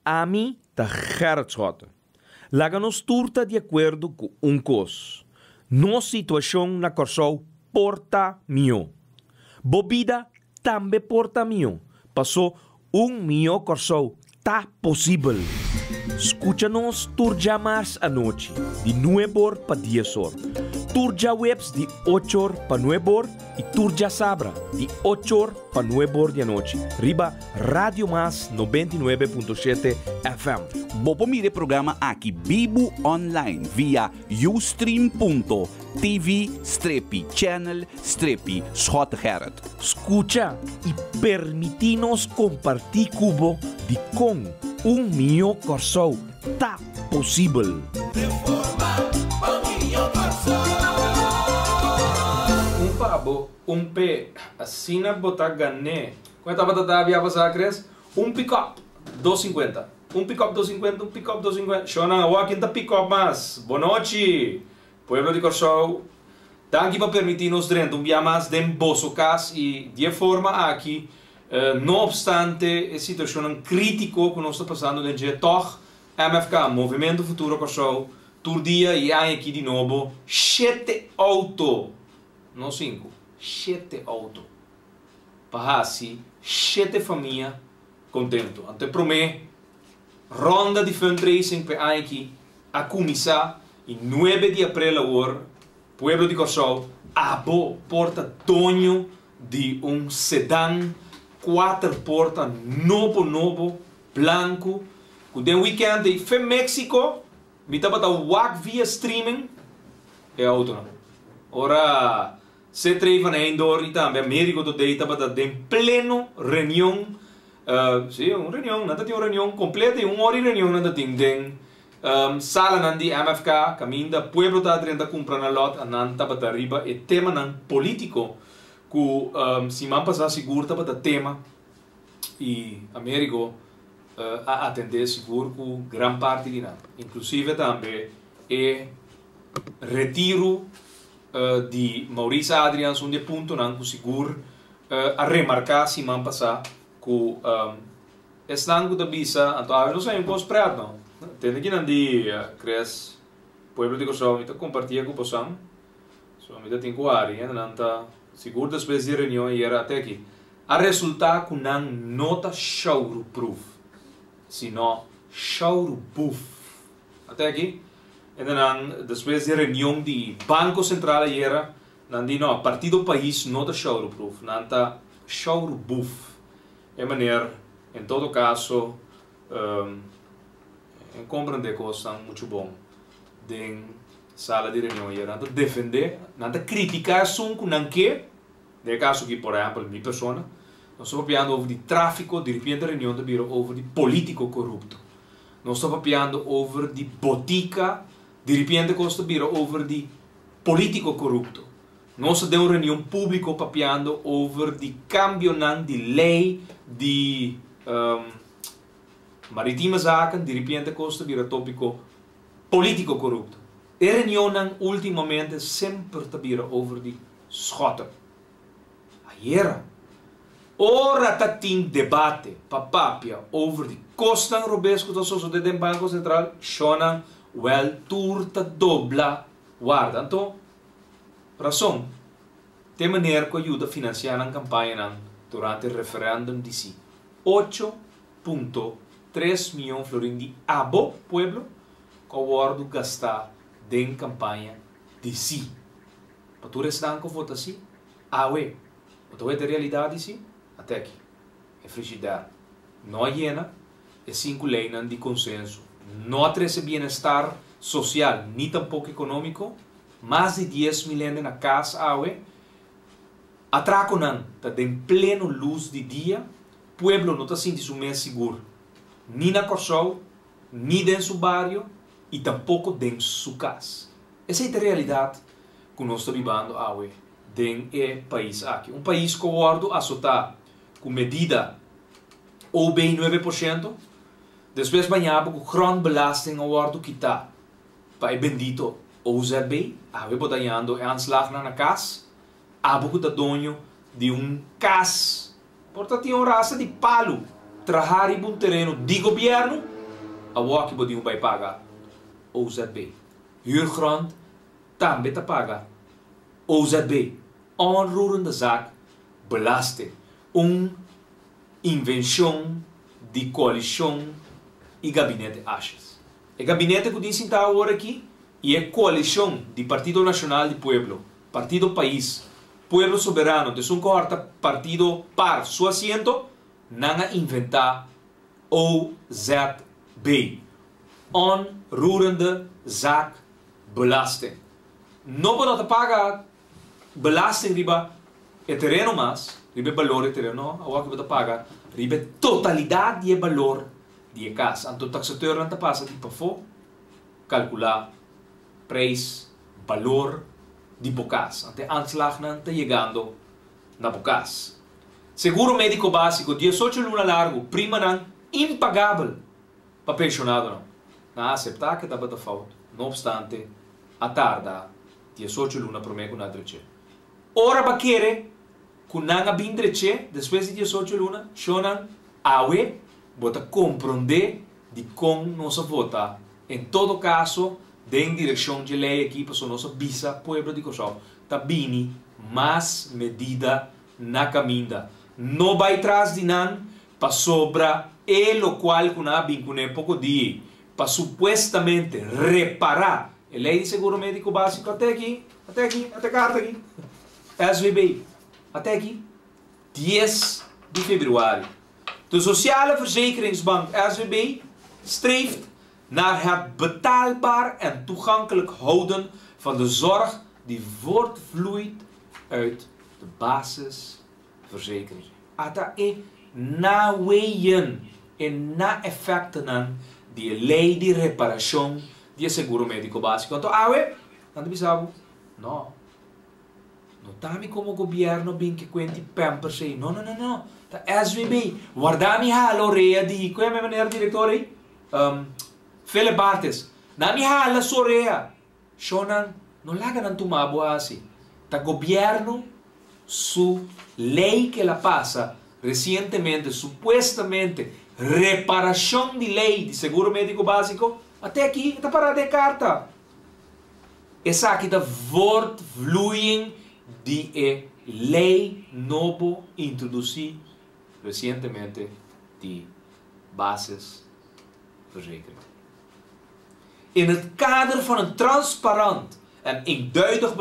A mim tá Gerrit. Laga-nos turta de acordo com coisa. Nossa situação na Corsou porta mio. Bobida também porta mio. Passou mio Corsou. Tá possível. Escucha-nos turja mais à noite, de 9 para 10 horas. Turja webs de 8 horas para 9 horas e turja sabra de 8 horas para 9 horas da noite. Riba Radio Mas 99.7 FM. Bopo mire programa aqui Bibo Online via ustream.tv/channel/Schot Gerrit. Escucha e permite-nos compartilhar cubo de com mio Corsou. Tá possível. Pabo, pé, assina botar gané. Quando estava a dar a sacres, pick-up, 250. Pick-up 250, pick-up 250. Shona, o quinta pick-up mas. Boa noite, pueblo de Corsou. Danke para permitir-nos dentro dia mais de bosso cas e de forma aqui, não obstante a situação crítica que nós estamos passando dentro de toch, MFK, Movimento Futuro Corsou, tur dia e aqui de novo, 7 auto. Não 5, 7 autos. Para assim, 7 famílias contento. Então, para mim, ronda de fundraising para aqui, a começar em 9 de abril agora, Pueblo de Corsou, abo porta tonho de sedã, 4 portas, novo, branco, que den weekend de Fe México, me estava a walk via streaming, é auto não. Ora, se treva na indoor e também Américo do day estava em pleno reunião, sim, uma reunião, nada tem uma reunião completa e uma hora de reunião nada tem sala nandi MFK, caminho da Pueblo da Trenta compra na lot, anan estava arriba e tema nan político, que se man passar seguro estava da tema e Américo a atender seguro com gran parte de nada, inclusive também e retiro de Maurício Adrians onde ponto não seguro a remarcar se man passar que estanco da bisa então não sei um pouco preto não tem aqui não de cres Pueblo de Corsou me compartilha com o poção só me tem com a área não tá seguro depois de reunião e era até aqui a resultar com não nota show-proof sino show-proof até aqui e dan depois de reunião de Banco Central era dan di no partido país não está show-proof não está show-proof é maneira em todo caso compreender coisas são muito bom de sala de reunião era não defender não criticar som com não que de caso que por exemplo minha pessoa nós estamos falando over de tráfico de repente reunião de biro over de político corrupto nós estamos falando over de botica de repente costa biro over de político corrupto. Nós temos uma reunião pública papiando over de cambio de lei de marítima zaken, de repente costa biro tópico político corrupto. E reunião ultimamente sempre biro over de schotten. Ayer, ora tatin debate papapia over de costa robesco do socio de Banco Central, shonan well turta dobla guarda então razão tem maneira que ajuda a financiar a campanha durante o referendum de si 8,3 milhões florin de abo pueblo que o guardo gastar em campanha de si para tu restar com vota si awe tu é de realidade si até aqui é frigidário não llena é 5 leis de consenso não traz bem-estar social, nem tampouco econômico, mais de 10 milhões na casa, atraco não, está em pleno luz de dia, pueblo não está sentindo mais seguro, nem na Corsou, nem dentro do bairro, e tampouco dentro de sua casa. Essa é a realidade que nós estamos vivendo dentro do país aqui. Um país que o guardo a soltar com medida ou bem 9%, depois banhava com grande belasting ao guardo que está. Pai bendito, OZB, ave botando aanslag na casa, abo que dono de casa. Portanto, tinha uma raça de palo, trabalhar em um terreno de governo, a walkie body bij paga OZB. Huurgrond, também te paga OZB. Onroerende zaak, belasting. Invenção de coalição e gabinete Ashes. O gabinete que dizem está agora aqui e é coalição de Partido Nacional do Pueblo, Partido País, Pueblo Soberano, de um quarto partido par seu assento, não inventar OZB. Onroerende zaak, belasting. Não pode pagar belasting riba é terreno mas riba valor é terreno não a que você paga riba totalidade de valor de casa então o taxateur não te passa tipo for calcular preço valor de casa até aanslag não está chegando na casa seguro médico básico 18 luna largo prima não impagável para pensionado não aceitar que está bata falta não obstante a tarda 18 luna promete na dreche ora bakere kunanga bindreche depois de 18 luna shonan awe bota compreender de como nossa vota em todo caso em direção de lei aqui para nossa bisa pueblo de Kosovo tá bini mais medida na caminda não vai atrás de nan para sobra e lo qual kuna bin kune pouco de para supostamente reparar a lei de seguro médico básico até carta aqui SVB, até aqui, 10 de februari. De Sociale Verzekeringsbank SVB streeft naar het betaalbaar en toegankelijk houden van de zorg die voortvloeit uit de basisverzekering. Ata e na weien en na effecten aan die lei de reparação de seguro médico básico. Então, awe, não bisabo? Não. Não tami como governo bem que quenti pampers aí. Não. Tá SVB. Guardami halo rea di. Qual é a maneira diretor Fele Bartes. Nami hala sorea. Shonan, não laga nan tumabo assim. Tá governo su lei que la passa recientemente, supuestamente, reparação de lei de seguro médico básico. Até aqui, está parada de carta. Essa aqui está voortvloeiing die lei novo introduziu recentemente de basisverzekering. In het kader van een transparant en eenduidig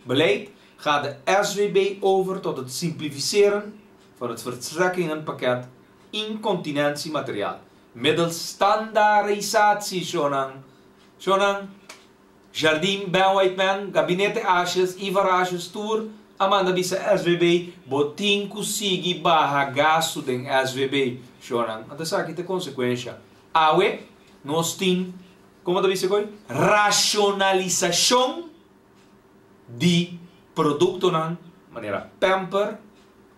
beleid gaat de SWB over tot het simplificeren van het verstrekkingenpakket incontinentiemateriaal middels standaardisatie, Shonan, Jardim Ben Whiteman, Gabinete Ashes, Ivar Ashes Tour, Amanda bisa SVB, botin kusigi barra gasto den SVB, Shonan. Até sa aqui tem consequência. Awe, nós tem, como da bisa koi? Racionalização de produto nan, maneira pamper,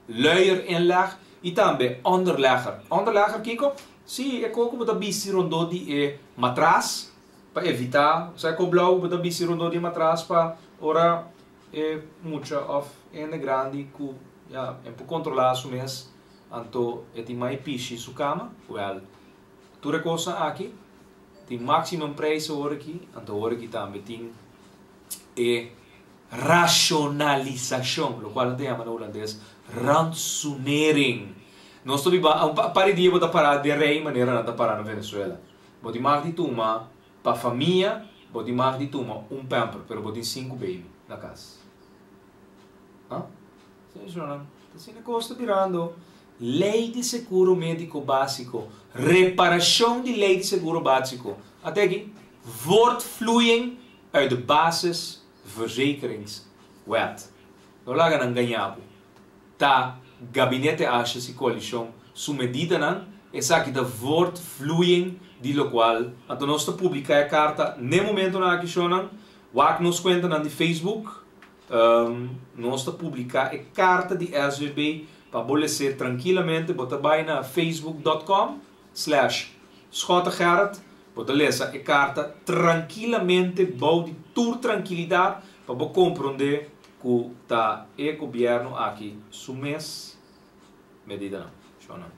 luier inleg e também onderlegger. Onderlegger, Kiko? Sim, é como da bisa rondo de matras, para evitar, sai com blauw, but dan bist je rondom die matras para ora mucha of ene grande ku ja en por controlar su mes anto e ti mai pisci su cama, well, tu recosa aqui, ti maximum prijs hoor aqui, anto hoor aqui também tem rationalização, lo qual te llama no holandês ransonering. Nós estou a par dia vou parar de rei maneira nada parar na Venezuela. Vou te mar de tuma para a família, pode mais de tuma pamper, pero pode 5 baby na casa. Assim a costa virando. Lei de seguro médico básico, reparação de lei de seguro básico. Até aqui, voortvloeiing uit de basisverzekeringswet. Não laga nan ganhabo. Tá gabinete Ashes e coalição, sua medida nan, essa aqui da voortvloeiing di lo qual então nós publicar a carta no momento na que shonan wak nos conta na Facebook nós publicar a carta de SVB para bolecer tranquilamente bota vai na facebook.com/schotegerrit bota lesa a carta tranquilamente bou de tour tranquilidade para bo compreender que tá o governo aqui sumes medida não shonan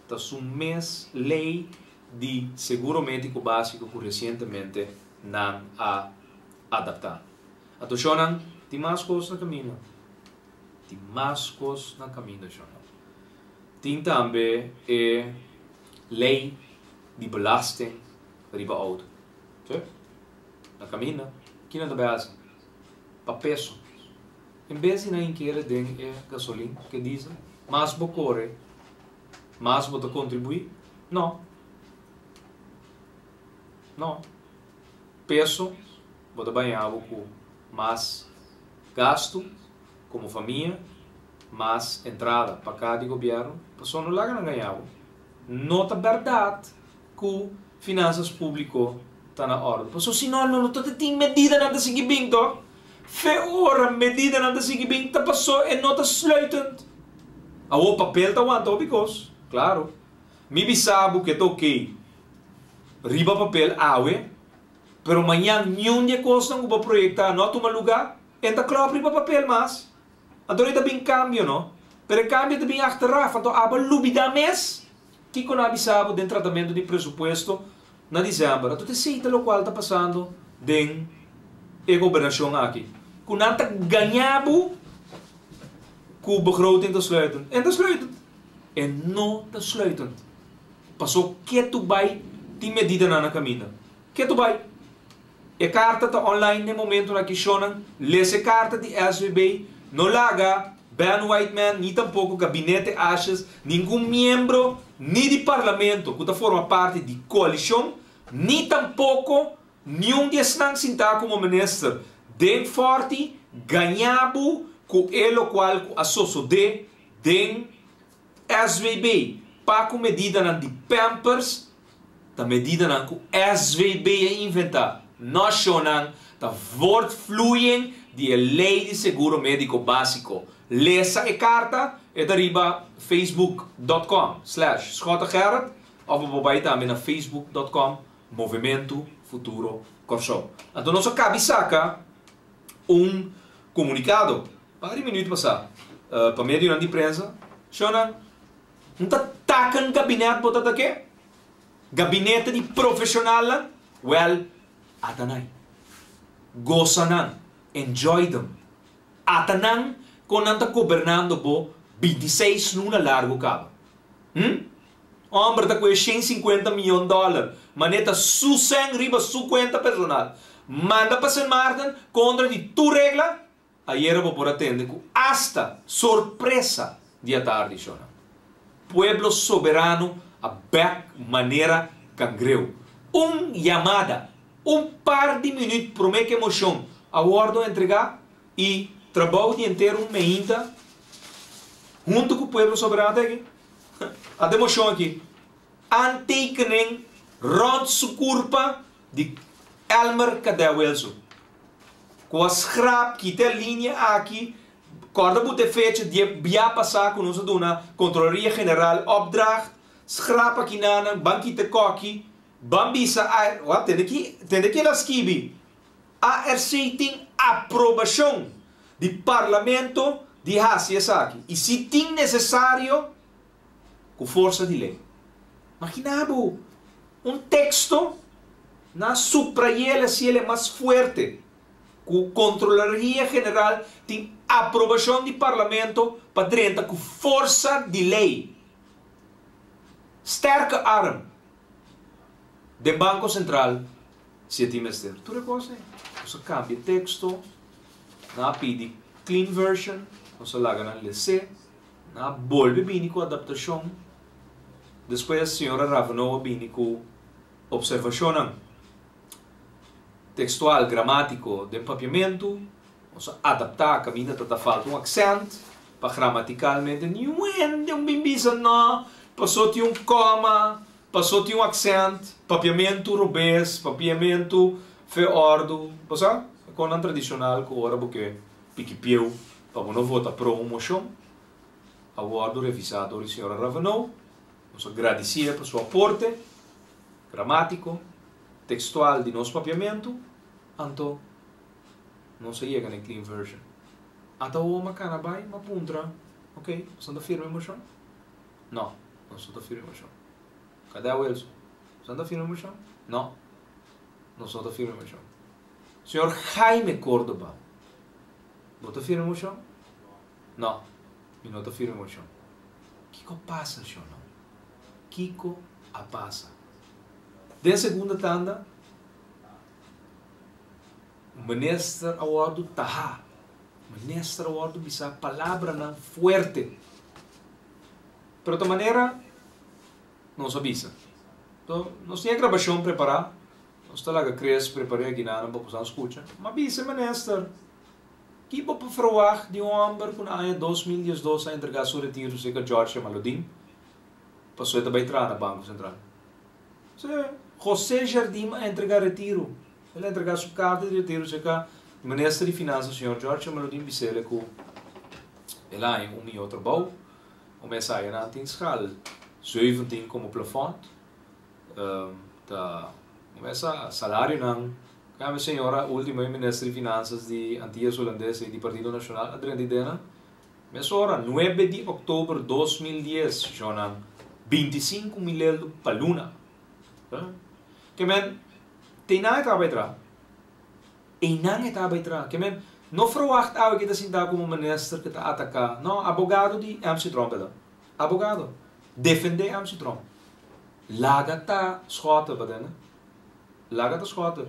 tá sumes lei de seguro médico básico que recentemente não a adaptar. Então, tem mais coisas na caminho. Tem mais coisas na caminho, tem também a lei de belasting riba auto. Na caminho, que não é base. Para peso. Em vez de não querer ter gasolina, que diesel, mais vou correr, mais vou contribuir. Não. Não. Peso, vou banhar com mais gasto como família, mais entrada para cada governo, a pessoa não larga não ganhava. Nota verdade que o finanças públicas está na ordem. Pessoa, se não tem medida nada seguir bem, então, hora medida nada seguir bem, está passou e nota sluitend. O papel está aguantado, because, claro, me bisabo que toquei riba papel awe, pero amanhã nenhum dia coisa não vai projetar, não toma lugar, entra claro riba papel mas. Então está bem cambio, não? Pero cambio está bem achteraf, então aba lubida mês, que quando bisabo do tratamento de presupuesto na dezembro, então te sei o qual está passando den a governação aqui. Quando está ganhado, que o begroting te sluiten. En te sluiten. En não te sluiten. Passou que tu vai te medida na caminho. Que tu vai. A carta está online no momento na que chonan. Lê a carta de SVB. Não laga. Ben Whiteman, nem tampouco gabinete Ashes, nenhum membro, nem de parlamento, que forma parte de coalição, nem tampouco nenhum de estão sentados como ministro. Den forte, ganhabo, com ele qual a sociedade den SVB para com medida de Pampers, da medida na que SVB é inventar. Nós chonan da voortvloeiing de lei de seguro médico básico. Lees a carta e dariba facebook.com/Schotte-Gerrit of bij também na facebook.com Movimento Futuro Corso. Então nós acabamos saca comunicado para minuto passar para meio de imprensa. Shona, não está tacando gabinete botar aqui? Gabinete de profissional? Well, atanay. Gozanan. Enjoy them. Atanang kung nanta governando po 26 nuna largo cabo. Hombre ta kwe $150 milhões. Maneta su 100 riba su 50 personal. Manda para San Martin contra de tu regla. Ayer vou por atender com hasta surpresa dia tarde chona. Pueblo soberano a back maneira cangreu. Llamada, par de minutos promete emoção. Aguardo entregar e trabalho o dia inteiro meinta junto com o pueblo soberano aqui. A emoção aqui. Antekening rond su curpa de Elmer Kadewelso. Com a scrap que tem linha aqui, corda boete fecha de via passar com nossa dona Controlaria General opdracht, scrap aqui nana, banki te koki, bambisa wat tem que las kibi. A tem aprovação de parlamento de Hacias aqui. E se tem necessário, com força de lei. Imaginabo, texto na suprayela se ele é mais forte. Com Controlaria General tem aprovação de parlamento para 30 com força de lei. Sterke arm do Banco Central se tem mestre. Tu reconhece? Você cambia texto, na pede clean version, você laga na LC, na volve bem com adaptação. Depois a senhora Ravenova bem com observação textual, gramático, de empapiamento, você adaptar a caminho para falta accent, para gramaticalmente, nenhum bimbisa não, passou de coma, passou de accent, papiamento rubês, papiamento feordo, passou? Com a tradicional, com hora porque pique-piu, para não votar pro moção, aguardo revisado a senhora Ravenova, nos agradecer por seu aporte gramático, textual de nosso papiamento, então não se chega na clean version. Então o macana vai, uma puntra, ok? Você não firme emoção? Não, não está firme emoção. Cadê o Wilson? Santa afirmação? Não. Não sou da afirmação. Senhor Jaime Córdoba. Bota afirmação? Não. Não bota afirmação. Kiko passa, senhor não. Kiko a passa. De segunda tanda, o ministro award taha. O ministro award bisa palavra não forte. Pero de maneira não sabia. Então, nós tínhamos gravação preparada. Nós talaga cresce preparei aqui na para posar escuta. Mas bisa ministro. Que para falar de homem que na ano 2012 a entregar seu retiro se que George Malodin passou a entrar na Banco Central. José Jardim a entregar retiro. Ele entregar sua carta de retiro se que o ministro de Finanças, o senhor George Malodin, disse que ele há e outro bom. O mensaje na tem schaal 17 como plafond. O mensaje salário não. Kami senhora última ministro de Finanças de Antillas Holandesa e do Partido Nacional Adriana Dena. Mesora 9 de outubro de 2010, Jonan 25 mil paluna. Que men tem nada que abaixar. E nada que abaixar. Que men não verwacht ao que está sentado como ministro que está atacar. Não, abogado de MC Trump. Abogado. Defender MC Trump. Laga tá schota badana. Laga tá schota.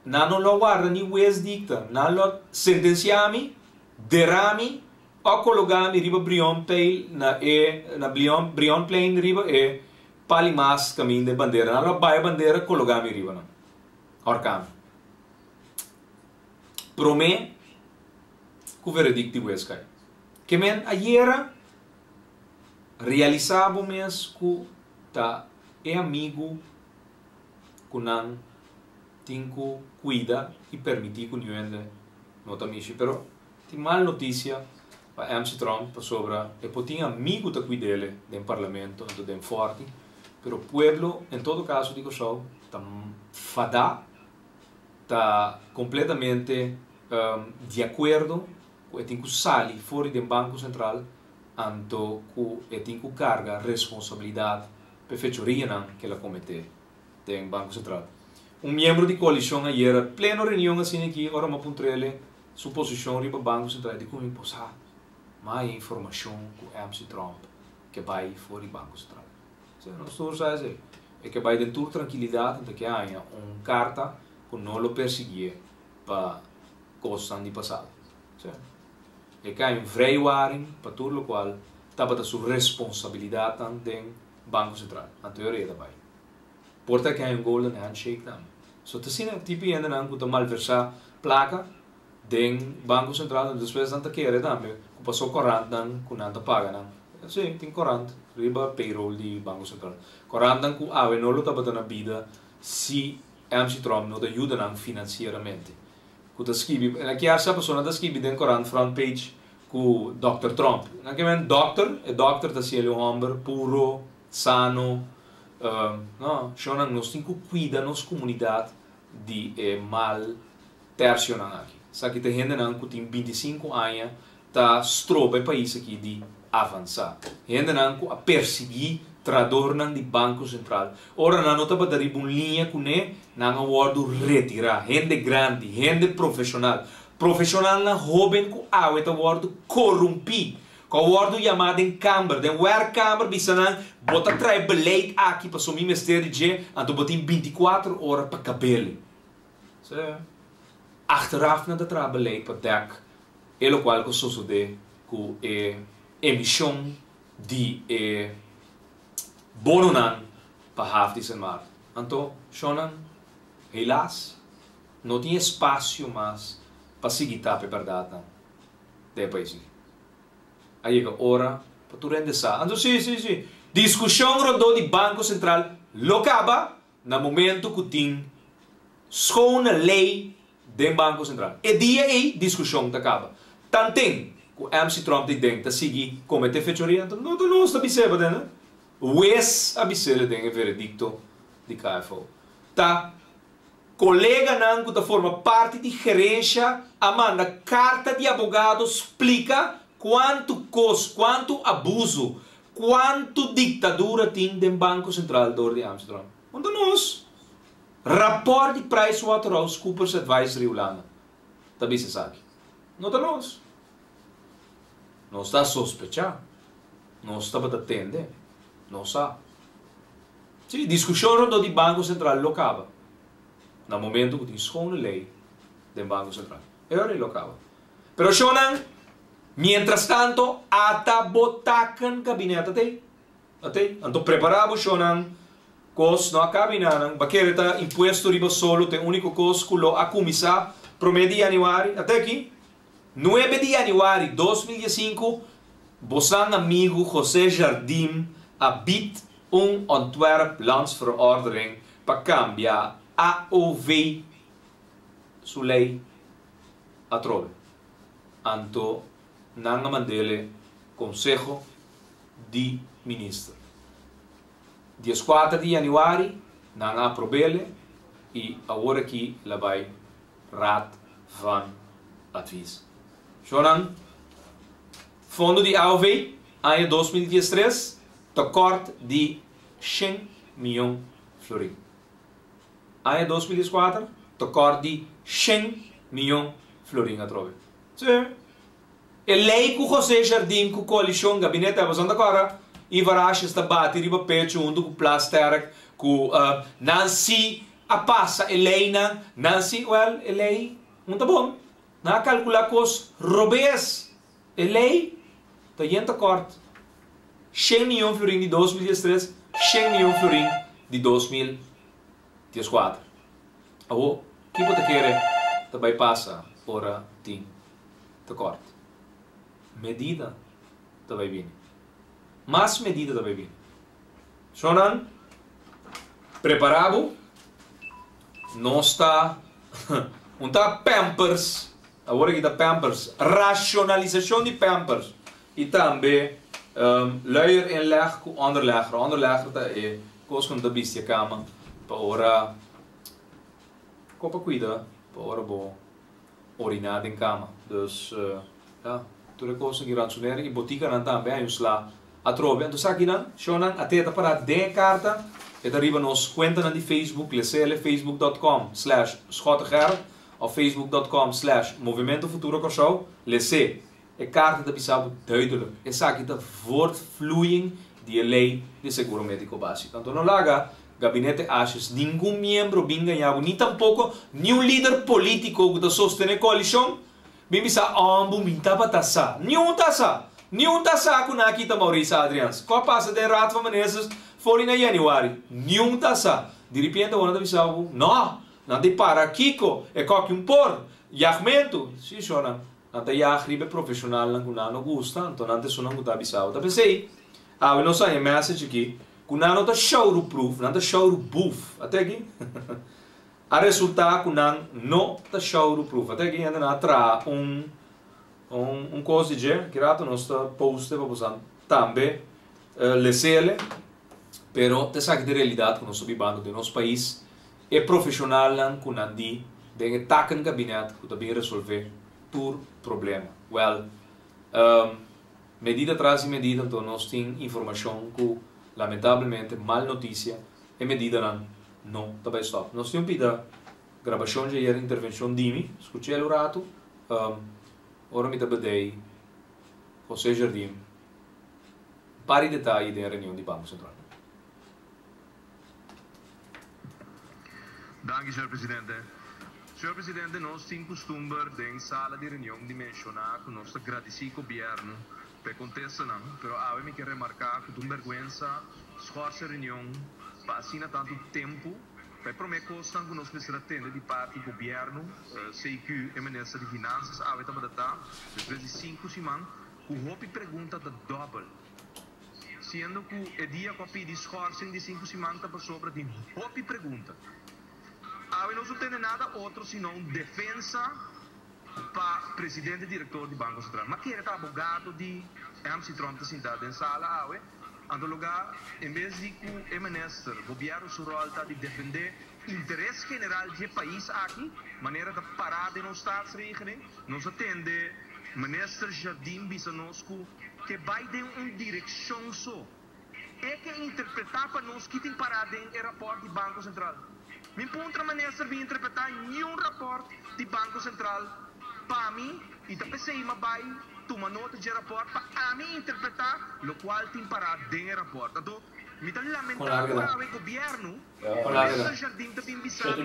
Não lo guarda ni West dicta. Não lo sentenciami, derami, o colocami riba Brion Plain na Brion Plain riba e palimas caminho de bandeira. Não lo vai bandeira colocami riba não. Orcam. Promé que o veredicto West cai. Que men ayer realizava mês que tá amigo que não tem que cuidar e permitir que o Nuende não tamiche. Pero tem mal notícia para MC Trump sobre e tem amigo que cuida dele no parlamento, então forte. Pero o pueblo, em todo caso, digo só, está fadá, está completamente de acordo com tem que sair fora do Banco Central, então tem que carga responsabilidade para a fechoria que ela cometeu no Banco Central. Membro de coalição ayer, pleno reunião assim aqui, ora uma puntrele, sua posição riba Banco Central, de como imposar mais informação com MC Trump que vai fora do Banco Central. Não estou a dizer, é que vai dentro tranquilidade, de que há carta que não lo perseguir para coisas de passado. É que há vrijwaring para tudo o qual estava da sua responsabilidade no Banco Central, na teoria da vai. Porta que há golden handshake também. So, te zien tipo ainda não que malversar placa do Banco Central, depois não te quer também, que passou corrente não, que não te paga não. Sim, tem corrente, riba payroll do Banco Central. Corrente não que não lo estava na vida se MC Trump não te ajuda não financeiramente. Que te escreve, aqui essa pessoa te escreve dentro corrente front page com Dr. Trump. Naquele doctor te ser um homem puro, sano. Não, nós temos que cuidar da nossa comunidade de mal tercio aqui. Sabe que tem gente que tem 25 anos está estrobe o país aqui de avançar. Gente que a perseguir trador de Banco Central. Ora não está para dar uma linha com ele, não awardo retirar. Gente grande, gente profissional. Profissional na jovem que a awardo corrompido. Com o ordo chamado em Câmara, den werkkamer bisa nang bota trai beleid aqui para sumir mistério de anto botin 24 horas para cabelo. Achteraf na de tra beleid para dek, elo qual que sucede com emissão de bonunan para hafti sen mar. Anto, shonan, helaas, não tinha espaço mais para seguir a verdade do país. Aí é hora para tu render essa. Então, sim. Discussão rodou de Banco Central lo acaba no momento que tem schone lei do Banco Central. E dia aí, discussão acaba. Tanto que o MC Trump tem que seguir como te fechoria. Então, não está biseba, né? O ex-abisele tem o veredicto de KFO. Tá? Colega não que forma parte de gerência, manda carta de advogado, explica quanto custo, quanto abuso, quanto ditadura tem no Banco Central de Amsterdam. Então nós, rapport de PricewaterhouseCoopers Advisory Holanda, também se sabe. Não está nós. Não está a sospechar. Não está a atender. Não sabe. Sim, discussão do Banco Central locava. No momento que tem escola lei do Banco Central. Agora ele locava. Pero shonan, mientras tanto, ata botakan gabinete até. Então preparava shonan, cos no cabinan, baquereta impuesto riba solo, tem único cos culo a começar promedio de januário, até aqui. 9 de januário de 2005, bosan amigo José Jardim habit ontwerplandsverordening para cambiar AOV su lei a trove. Anto nanga mandele Consejo de Ministro. 14 de januário, nanga aprobele e agora aqui la vai Raad van Advies. Zolang fundo de AOV, ano 2013, tekort de 100 miljoen florin. Ano 2004, tekort de 100 miljoen florin atrove. Sim. E lei que o José Jardim, que a coalição, gabinete, abasando agora, e varás está bate riba pecho, onde o plaster, que Nancy a passa, Helena, Nancy, well, lei, não tá bom. Na calcular cos robês, lei, tá yendo corte. 100 miljoen florin de 2013, 100 miljoen florin de 2014. O que pode querer também passa ora tem corte. Medida também vem. Mais medida também vem. Sonan preparado, não está, não está Pampers. Agora que está Pampers, racionalização de Pampers e também luier inleg com onderlegger. Onderlegger tá é coisa que não bistia cama para ora copa cuida para ora bo orinar em cama. Dus ja, tudo coisa que racionar e botica não também aí os lá a trove. Então sabe não? Shonan até tá para de carta e arriba nos conta na de Facebook, lesele facebook.com/schoteger of facebook.com/Movimento Futuro Corso, lese e carta da Bissau duidelijk. E sabe que voortvloeiing die lei de seguro médico básico. Então não laga gabinete achas nenhum membro bem ganhado, nem tampouco nenhum líder político que sostém a coalição, bem bisa ambu minta batasa, nenhum tasa com aqui tá Maurício Adrians. Qual passa de rato van meneses for in januário, nenhum tasa. De repente o ano da Bissau, não te para Kiko, e coque por, jagmento, sim, senhora. Nante jagribe profissional não não gusta, então nante só não gusta Bissau. Tá pensei, eu não sei a message aqui, que não tá show proof, não tá show boof, até aqui. A resultado que não tá show proof, até aqui ainda não tra coisa de que rato nós tá post para você também lesele, pero te sabe de realidade que nós vivendo de nosso país é profissional que não de taken gabinete que também resolver por problema. Well, medida tras medida, então nós temos informação que lamentavelmente mal notícia e medida não também stop. Nós temos pida gravação de intervenção de mim, escutei o rato, ora me tabedei José Jardim, para detalhe da reunião do Banco Central. Dank u, senhor presidente. Senhor presidente, nós temos costume em sala de reunião de mencionar que nós agradecemos ao governo pelo contexto, mas eu quero remarcar que uma vergonha esforça a reunião para assim tanto tempo para prometer coisas que nós precisamos atender de parte do governo, CQ e Ministério de Finanças, a estamos datando depois de 5 semanas, que o Hopi pergunta da double. Sendo que o dia que eu pedi esforço de 5 semanas para sobre de Hopi pergunta. Não tem nada outro senão defesa para o presidente e diretor do Banco Central. Mas que era abogado de MC Trump sentado em sala, em lugar, em vez de que o ministro, o governo, sua rol de defender o interesse general do país aqui, maneira de parar de nos Staatsregeling, nós atende o ministro Jardim Bissanosco, que vai dar uma direção só. é que interpretar para nós que tem parado em aeroporto do Banco Central. Me encontra maneira de interpretar nenhum rapport do Banco Central para mim e da PCI vai tomar nota de aeroporto para mim interpretar o qual tem parado em aeroporto. Então, me está lamentando para o governo esse jardim está bem bizarro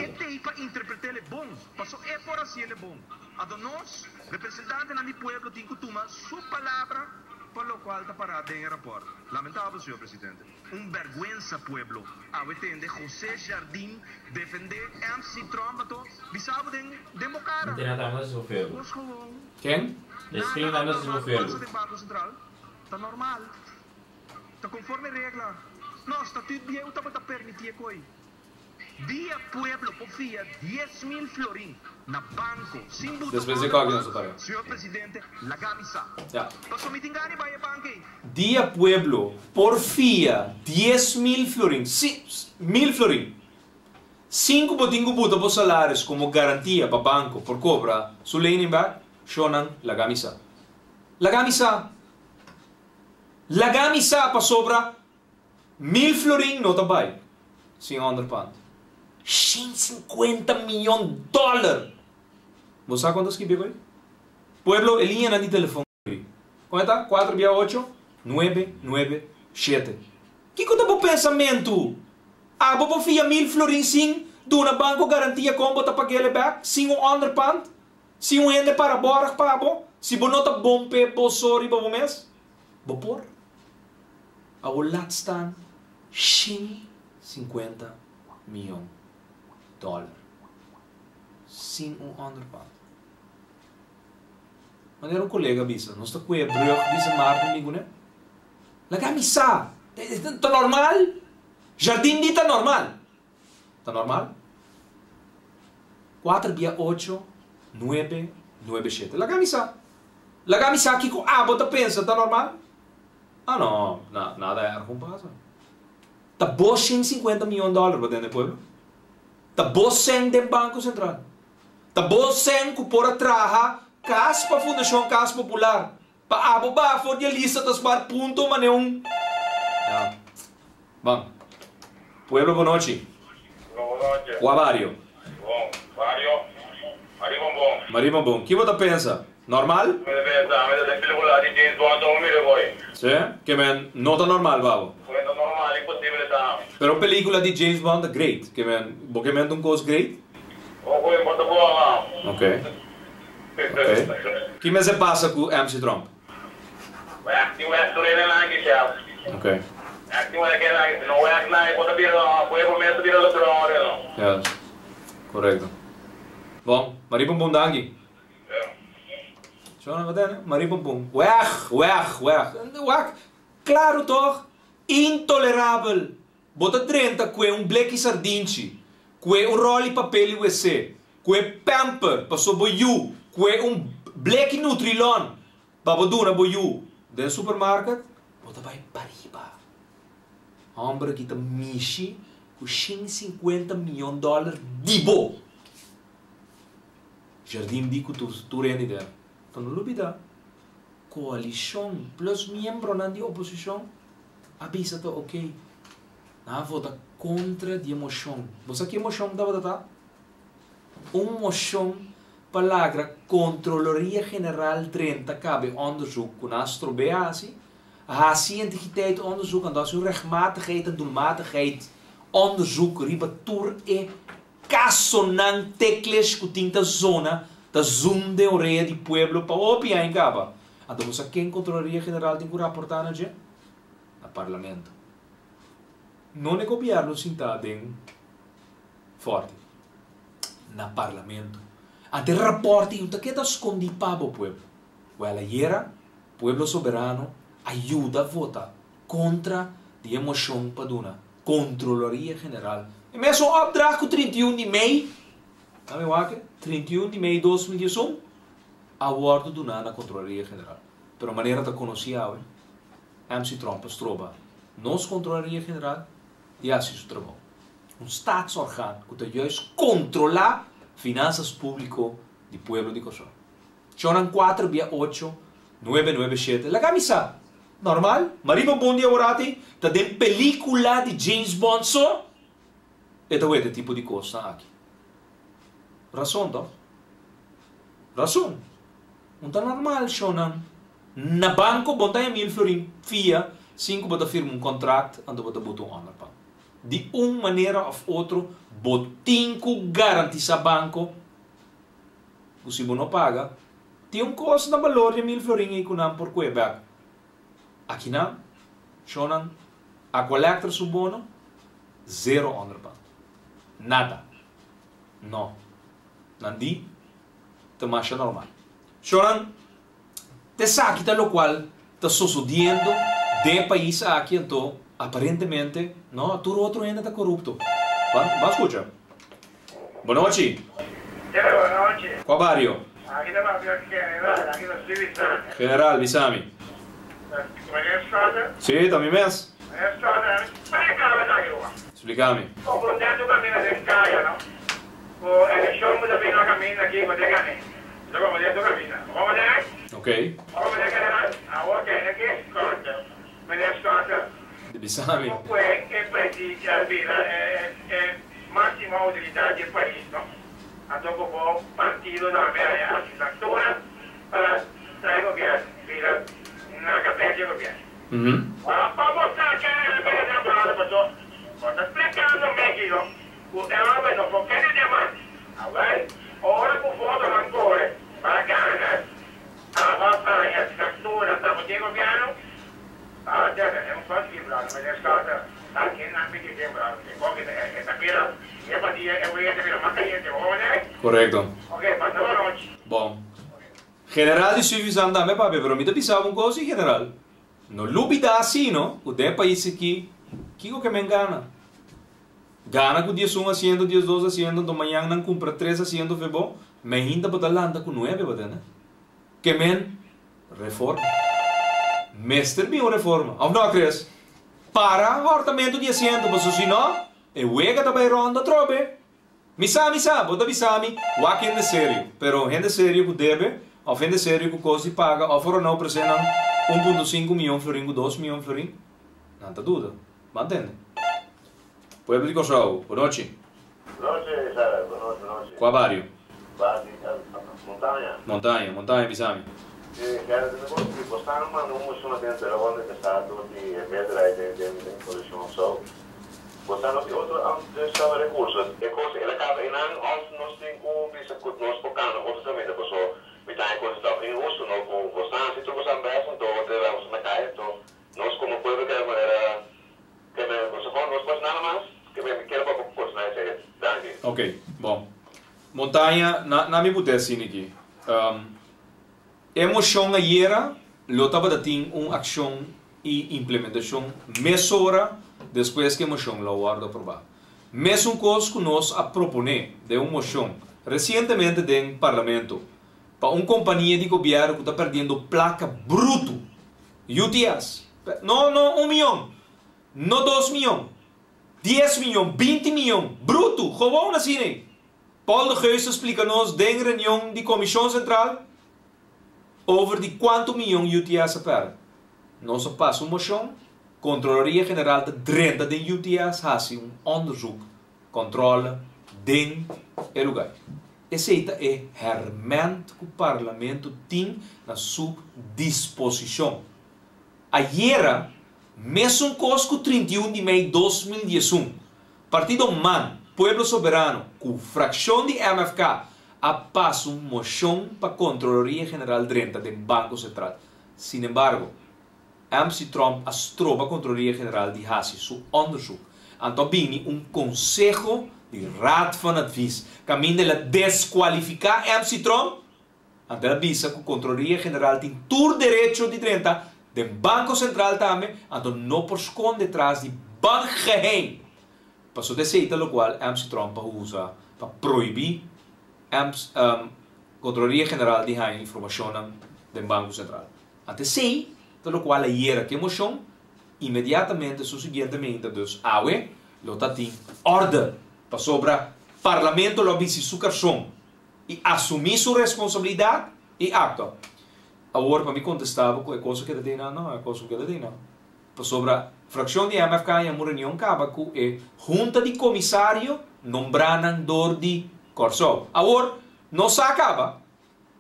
e tem para interpretar ele bom, passou é por assim ele bom. Então nós, representantes do povo, tem que tomar sua palavra para o qual está parado em aeroporto. Lamentável, senhor presidente. Vergüenza, pueblo. A entender José Jardim defender MC Trump, bisabo de Mocara. Tinatanggol sa gobyerno. Quem? Yes, tinatanggol sa gobyerno. Banco Central. Está normal. Está conforme regla. Nós, está tudo bem, está para permitir coi. Dia pueblo confia 10.000 florin na banco. Sem Después de qual que nos separa. Senhor presidente, la camisa. Ya. Passou me tingani vai a banco. Dia pueblo, porfia, 10.000 florin, 1.000 florin. 5 botingo puta por salários como garantia para banco por cobra, su leaning back, shonan la camisa. La camisa. La camisa para sobra 1.000 florin no tabay. Sin underpant. 150 milhões de dólares. ¿Vos sabes cuántos que pegó ahí? Pueblo, el línea de teléfono. ¿Cómo está? 468 997. ¿Qué cosa por pensamento? Ah, vos confia 1.000 florin sin de una banco garantia como botar para aquele back, sin un underpant, sin un ende para borrar para vos, si vos no te bombe, vos sorry, vos mes, vos por. A vos lat staan 150 milhões de dólares. Sin un underpant. Wanneer een collega bisa, nós está com a brug bisa maar comigo, né? La camisa, tá normal? Jardim di tá normal? Tá normal? 468 997. La camisa. La camisa que com bota pensa, tá normal? Ah não, nada é com passa. Tá bom 150 milhões de dólares para dentro do povo. Tá bom 100 do Banco Central. Tá bom 100 que por atrás Cas para Fundação Cas Popular. Para abo ba for dia lista tas bar punto maneung. Ya. Bom. Pueblo boa noite. Boa noite. O Avário. Bom. Mario. Bom. Mario bom. Que você pensa? Normal? Me pensa, me da película de James Bond o mire boy. Sim? Que men não tá normal, babo. Foi normal, impossível tá. Pero película de James Bond great. Que men, porque men um coisa great. O foi muito boa. Ok. Que me se passa com MC Trump? Acting West Korea lá que já. Ok. Acting West que lá, não é lá, pode vir lá, foi por meio de vir lá para Yes. Correcto. Bom, Mario bom dangi. Zo na wat Mario bom. Weg. Claro toch? Intolerável. Bota 30 com bleque sardinci, com roli papel WC, com pamper, passou boiu, com bleque Nutrilon, babaduna boiu. Den supermarket, bota vai pariba. Hombre que tá mishi com 150 milhões de dólares dibo. Jardim dico tu rendi der. Então não lubida. Coalição plus membro na de oposição. Avisa to ok. Na vota contra de emoção. Você que emoção dava tá? Moção palavra Controloria General 30 cabe onderzoek com astro beasi. A scientificiteit onderzoek en dat is uw rechtmatigheid en doelmatigheid onderzoek ribatour e caso nan tecles que tinta zona da zunde oreia de pueblo pa opia em capa. Então você quem Controloria General tem que rapportar na gente? Na parlamento. Não é governo sentado em forte. Na parlamento. Ante rapporti junto que da escondi para o pueblo. Ela era pueblo soberano ajuda a votar contra a emoção paduna. Controloria General. E mesmo opdracht com 31 de maio, sabe o que? 31 de maio de 2021, awardo do na Controloria General. Pero maneira de conhecer MC Trump estroba nos Controloria General e assim o trabalho. Staatsorgaan que juist controlar finanças públicas do povo de Kosovo. Choran 4 via 8 997. La camisa. Normal? Mariba Bondi Aurati, tá de película de James Bond só. Então é esse tipo de coisa aqui. Razão, tá? Razão. Não tá normal, Shonan. Na banco, bota em 1000 florin, fia, 5 bota firma contrato, ando bota botar honor, pa. De uma maneira ou outra, botinco garantiza banco, se você não paga, tem custo na valor de 1000 florin aí por Quebec. Aqui não, Shonan, a collector su bono, 0 honor, pa. Nada. Não. Nandi, te marcha normal. Shonan, te sabe lo cual está sucediendo de país aquí, entonces, aparentemente, no, tu otro ente está corrupto. Va a escuchar. Buenas noches. Buenas noches. ¿Cuál barrio? Aquí te va a general, aquí no estoy visitando. General, Bisami. ¿Me Estrada? Sí, también ves. Estrada, ¿para qué cara me ayuda? Explícame. Como dentro camina de calle, ¿no? O el show me también no camina aquí, pues te gané. Luego me dentro camina. ¿Cómo me dejas? Ok. ¿Cómo me dejas general? Ahora que aquí es corto. Me Estrada. De Bisami. No fue que precisa vida máxima utilidad del país, ¿no? A todo como partido de la legislatura para traer gobierno, mira, una campaña de gobierno. Vamos a hacer el programa, pasó. Cuando explicando México, usted va a ver, ¿por qué no llaman? A ver, ahora con fotos ancora, para ganar, para la legislatura, estamos de gobierno. Ah, ya tenemos fácil, ¿no? Me descarta. Aquí en la México, ¿no? Que esta piedra, y es para ti, es muy más caliente, ¿vamos a ver? Correcto. Ok, pasamos la noche. Bom. General de Silvio dame papi, pero me te pisaba un cosa, general. No lubida así, ¿no? Usted país aquí, ¿qué que me engana? Gana con 10 1 haciendo, 10 2 haciendo, do mañana não compra 3 haciendo, febo, me hinda para landa com 9, batana. Que men, reforma. Mester mi reforma. Ou não, Cres? Para ortamento de haciendo, mas se não, e wega também ronda trobe. Misa, bota bisami, wak gente sério. Pero gente sério que deve, ou gente sério que coisa paga, ou for não presenam 1.5 milhão florin, 2 milhão florin. Não tá dúvida. Mantende? Pueblo de Cosau, boa noite. Boa noite, Sara, boa noite. Qual barrio? Montanha. Bisami. Cara, de negócio que postaram uma moção dentro da onda que está tudo e é verdade de posição só. Postaram que outro estava recursos. É coisa ele acaba em ano nós temos visa que nós focamos outro também da pessoa. Me tá coisa está em uso não com postando se tu gostar bem então te vamos na calle então nós como pueblo que maneira que me nós pois nada mais que me quero para coisa na essa danke. Ok, bom. Montanha, na me botar assim aqui. Emoção ayer, lo estava dando uma ação e implementação mesura depois que a moção lo guarda aprovado. Mesmo coisa que nós a proponer de uma moção recentemente do parlamento para uma companhia de governo que está perdendo placa bruto, UTS, não 1 milhão, não 2 milhões, 10 milhões, 20 milhões, bruto, gewoon assim. Paul de Geus explica-nos em reunião de comissão central over de quanto milhão UTS se perde. Nós passa uma moção, Controlaria General de Drenthe de UTS faz onderzoek, controle, den lugar. Esse é hermente que o parlamento tem na sua disposição. Ayer, mesmo com 31 de maio de 2011, Partido MAN, Pueblo Soberano, com fração de MFK, a passo uma moção para a Controlaria General de Drenthe do Banco Central. Sin embargo, MC Trump astrova a Controlaria General de Hassi seu onderzoek. Então, vini conselho de Raad van Advies, caminho de desqualificar MC Trump, então avisa que a Controlaria General tem todo direito de Drenthe, do Banco Central também, então não por esconder atrás de banco geheim. Passou de aceita, o qual MC Trump usa para proibir Controlaria General de Hain informação do Banco Central. Até sei, pelo qual ayer que moção, imediatamente subsequentemente dos AUE, lo tem ordem para sobre o Parlamento lo visi sua carção e assumir sua responsabilidade e acto. agora para me contestava com a coisa que ele não, a coisa que ele não. Sobre a fração de MFK em uma reunião acaba com a junta de comissário nombrando de Corsol. Agora, não se acaba.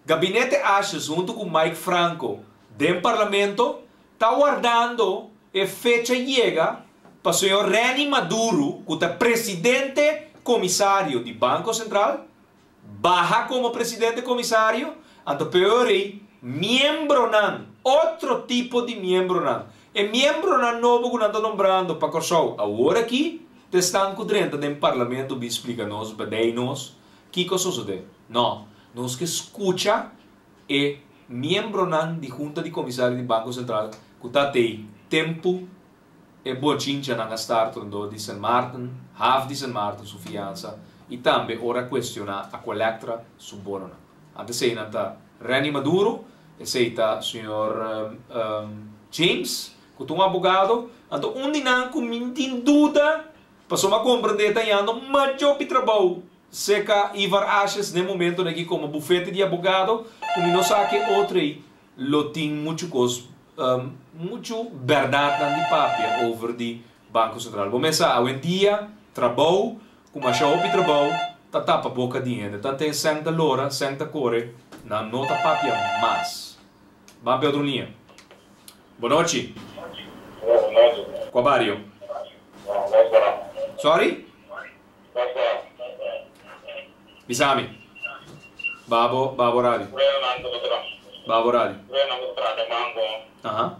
Gabinete Ashes, junto com Mike Franco, do parlamento, está guardando a fecha chega para o senhor Reni Maduro, que é presidente comissário do Banco Central, baja como presidente comissário, anto pior membro nan, outro tipo de membro nan. E membro nan novo que não está nombrando para Corsol. Agora aqui, estão com dentro do parlamento, me explica-nos, bedei-nos, que coisa sucede? Não, nós que escuta e membro nan de junta de comissário do Banco Central, que está tem tempo e bochincha na start de San Martin, half de San Martin, sua fiança, e também ora questiona a collectra suborna. Antes sei nata Reni Maduro, e sei tá senhor James, que é um advogado, então não com mintin dúvida, passou uma compreender tanhando major trabalho, seca Ivar Ashes no momento aqui como bufete de advogado, tu não sabe que outro aí, lo tem muito coisa, muito verdade de papel over de Banco Central. Vamos começar a um dia, trabalho, como a chave de trabalho, tá tapa boca de dinheiro. Então tem senta lora, senta core, na nota papel mais. Vamos para outra linha. Boa noite. Qual barrio? Sorry? Bisami. Babo rádio. Babo rádio. Aha.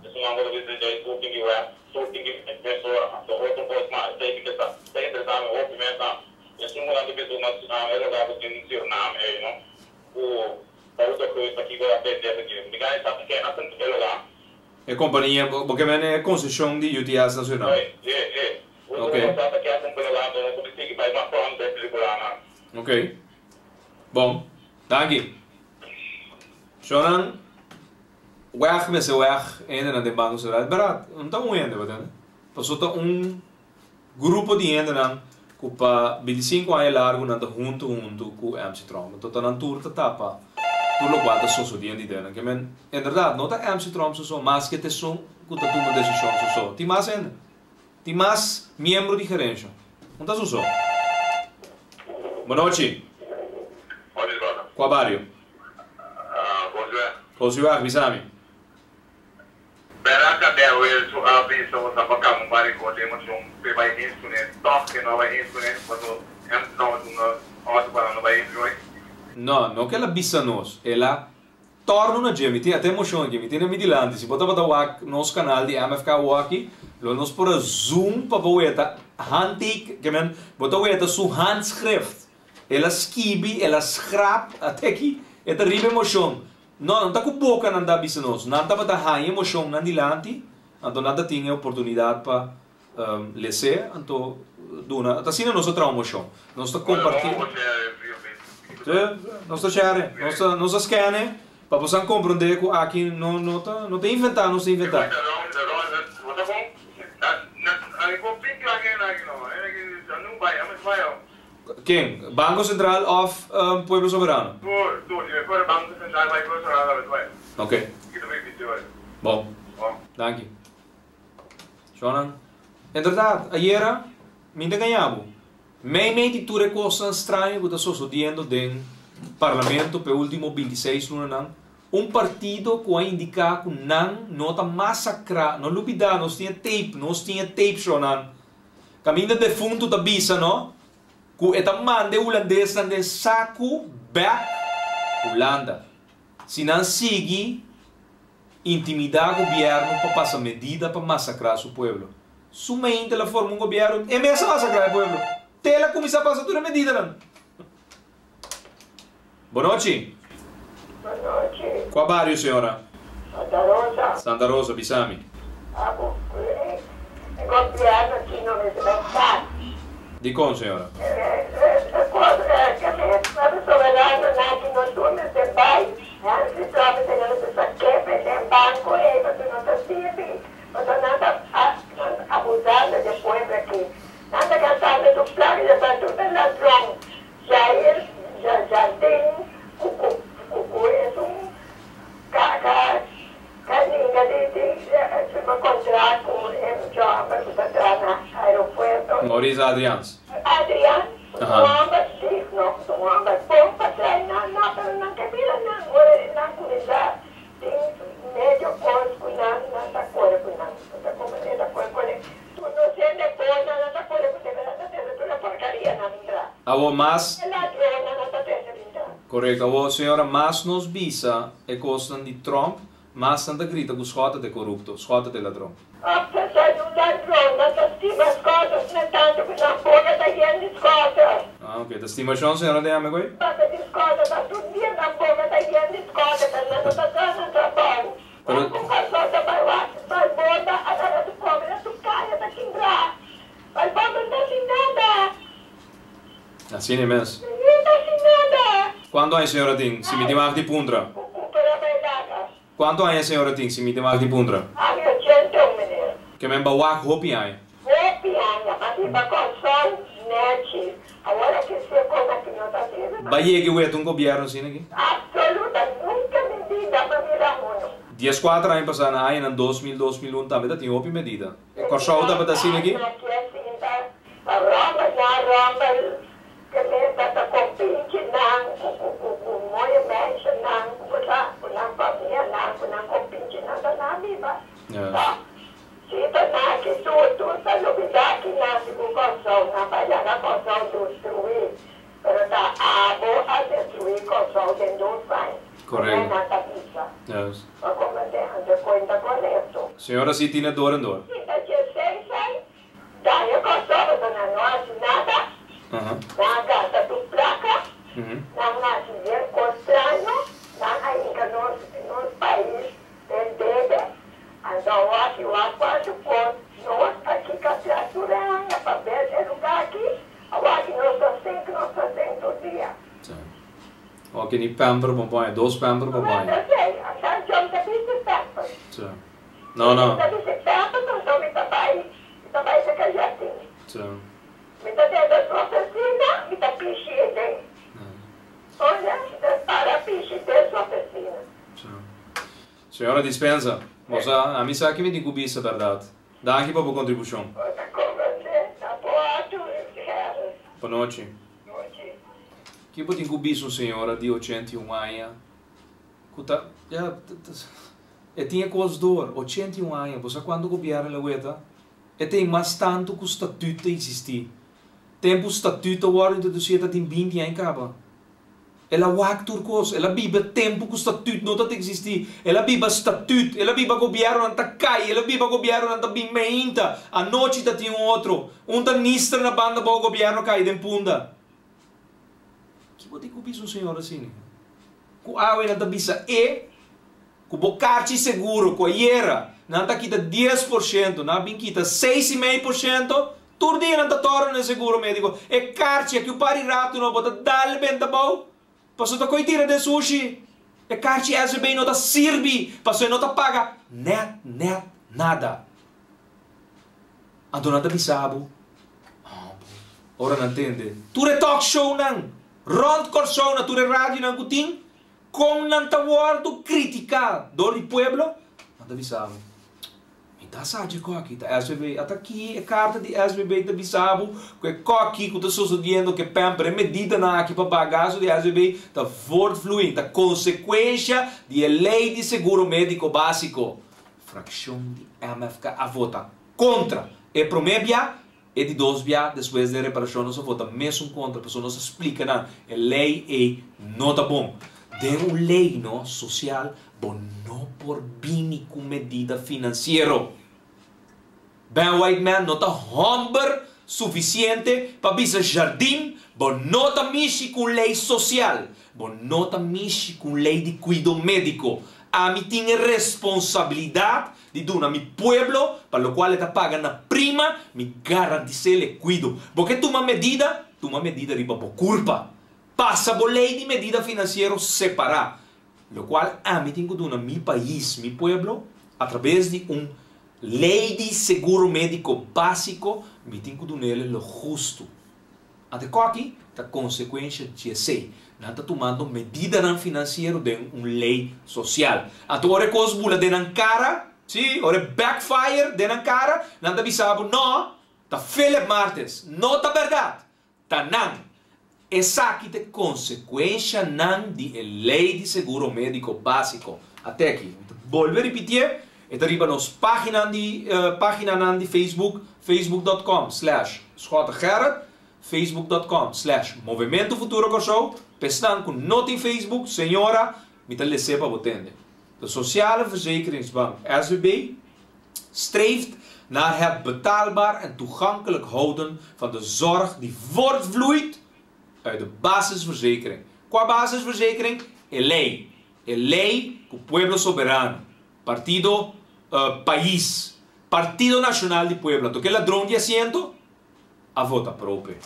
É companhia, porque é concessão de UTS nacional. Ok. Ok. Bom, danke. Shonan, weg met z'n weg en dan de Banco Central. Berat, não está um ende, batendo. Passou tá grupo de ende nan, que para 25 anos largo nan junto com o MC Trump. Então tá nan turta tapa. Por lo qual tá sucedendo de dentro. Que men, en verdade, não tá MC Trump só, mas que te som, que tá tomando decisão só. Tem mais ende. Tem mais membro de gerência. Não tá só. Boa noite. Qual barrio? Consular, Bisami. Beraka Dewey to Abi so sa pagkamumari ko demo yung pebay instrument talk que não vai instrument quando não para não vai instrument. Não que ela bissa nós, ela torna uma gem, tem até emoção aqui, tem na midilante, se botar para o nosso canal de MFK aqui, nós por zoom para ver a handtake, que men, botar ver a sua handschrift, ela escreve, ela scrap até aqui, é terrível emoção. Não está com boca não dá bissa nós, não está para dar emoção na dilante, então nada tinha oportunidade para ler, então duna, está assim nós outra emoção, nós está compartilhando. Nós está nós scanne, para você compreender que aqui não tem inventar, não se inventar. Quem? Banco Central of Pueblo Soberano? Banco Central vai Soberano. Ok. Bom, danke. Shonan. En verdade, ayer me ganhamos. Meio tudo é coisa estranha que está sucedendo no parlamento pelo último 26 lunas. Partido que vai indicar que não está massacrado, não lupida, nós tinha tape, Shonan. Caminho de fundo da bisa, não? Que é mande holandês de saco back Holanda. Se não sigue, intimidar o governo para passar medida para massacrar o povo. Somente ela forma governo, é mesmo massacrar o povo. Ela começa a passar toda a medida. Não? Boa noite. Boa noite. Qual bairro, senhora? Santa Rosa. Santa Rosa, Bisami. Governo aqui no Estado. De como, senhora? Soberano aqui nos túneis de pai, se trata de essa quebra de banco, e você não está sempre, você não está abusando de povo aqui. Nada cansado do plano de banco de ladrão. Já tem, é um caca is Adrians. Adrian, sumamba signo, sumamba pompa, trai na, pero na kabila na, ore na kunisa, ting medyo kos kunan, na takore kunan, na komane na kore, tu no se ne pona na takore kunan, na te na porcaria na mindra. Avo mas, La drona na te mindra. correto, avo senhora mas nos bisa e costan di Trump, mas tanta grita que schota de corrupto, schota de ladrão. Apesar de um ladrão, na estima as coisas, não tanto que na boca da gente escota. Ah, ok. Da estimação, senhora, de ame coi? Passa de escota, tá tudo dia na boca da gente escota, tá na nossa casa no trabalho. Pero- Com a sorte vai lá, vai boda, a cara do pobre, a tu caia, tá quimbrá. Vai boda, não tá sem nada. Assim é mesmo. Não tá sem nada. Quanto a senhora tem? Se me demag de pundra. O para bailar. Quanto a senhora tem? Se me demag de pundra. A minha gente é um menino. Que me bawak hopi ai. Vou pianha, mas iba com sol, net. Agora que se como que não tá vivo. Baie que wet um governo assim aqui. Absoluta, nunca me vida para virar mundo. 14 anos passaram aí em 2000, 2001 também da tinha hopi medida. E corso da bata assim aqui. Correto. Yes. Senhora se tinha dor em dor. Aham. Na casa do placa, Uhum. na nacional constranho, na ainda nos país dele, então aqui o aquário por nós aqui que a criatura é para ver esse lugar aqui, agora que nós fazemos todo dia. Zo. Ok, niet pamper papai, 2 pamper Mas papai. eu sei, a São João da Vista Pampa. Zo. Não, não. Da Vista Pampa, nós somos papai se que jardim. Zo. Me dá dentro da oficina, me dá pichida. Olha, para pichida da oficina. Zo. Senhora dispensa. Moça, a mim sabe que me digo isso, verdade. Dá aqui para a contribuição. Outra conversa, na boa, tu queres. Boa noite. Hoje, Que pode incubir uma senhora de 81 anos? Kuta, ja, e tinha coisa dor, 81 anos. Você quando o governo leweta, e tem mais tanto que o estatuto existir. Tempo o estatuto agora introduzido tem 20 anos acaba. Ela wak turcos, ela biba tempo que o estatuto não está existir. Ela biba estatuto, ela biba governo não tá cai, ela biba governo não tá bem meinta. A noite tá tinha outro, tá nistra na banda para o governo cai de punda. Que pode incubir uma senhora assim? Com a água não tá bisa com o bocarte seguro, com a iera, não tá quita 10%, não bem quita 6,5%, todo dia não tá torna no seguro médico. E carte que o pari rato não bota dal bem tá bom, passou tá coitira de sushi. E carte essa bem não tá sirvi, passou não tá paga net nada. A dona tá bisabo. Ora não entende. Tu re talk show não, rond show na tu re rádio não cutim. Com nanta guardo crítica do pueblo, nanta bisabo. Me dá sabe aqui, tá SBB, até aqui a carta de SBB da bisabo, que aqui que tá sucedendo que pamper medida na aqui para bagaço de SBB, tá voortvloeiend, tá consequência de lei de seguro médico básico. Fração de MFK a vota contra e promébia e de 2 via depois de reparação não se vota mesmo contra, a pessoa não se explica nada, a lei é não tá bom. Tem uma lei no, social, mas não por bem com medida financeira. Ben White Man não está humber suficiente para bisa jardim, mas não está mexer com lei social, mas não está mexer com lei de cuidado médico. A mim tem responsabilidade de dar a mi pueblo, para o qual está pagando a prima, me garantir o cuidado. Porque tu uma medida riba por culpa. Passa por lei de medida financeira separada, lo qual a mim tenho que dar mi país, mi pueblo, através de lei de seguro médico básico, me tenho que dar nele o justo. Até aqui, a consequência de sei, não está tomando medida financeira de uma lei social. Até agora coisa bula de cara, sim, ora backfire de cara, não está bisabo, não. ta Philip Martins, nota verdade, ta nan, essa aqui tem consequência nan de lei de seguro médico básico. Até aqui, volver a repetir, e arriba nos página nan de Facebook, facebook.com/schotegerrit, facebook.com/Movimento Futuro Corsou, pestaan com nota em Facebook, senhora, me te lezen para botende. De Sociale Verzekeringsbank SVB streeft naar het betaalbaar en toegankelijk houden van de zorg die voortvloeit uit de basisverzekering. Qua basisverzekering? Lei com Pueblo Soberano, Partido País, Partido Nacional de Puebla. Do que ladrão de assento? A vota própria.